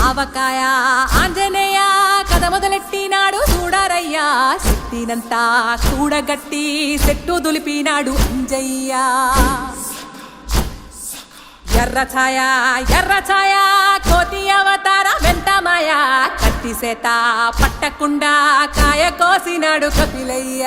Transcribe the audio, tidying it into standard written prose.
ఆవకాయ ఆంజనేయ కథ మొదలెట్టినాడు చూడారయ్యా శక్తినంతా కూడగట్టి చెట్టు దులిపినాడు అంజయ్య ఎర్ర ఛాయ కోతి అవతార వెంటమాయ కత్తి సేత పట్టకుండా కాయ కోసినాడు కపిలయ్య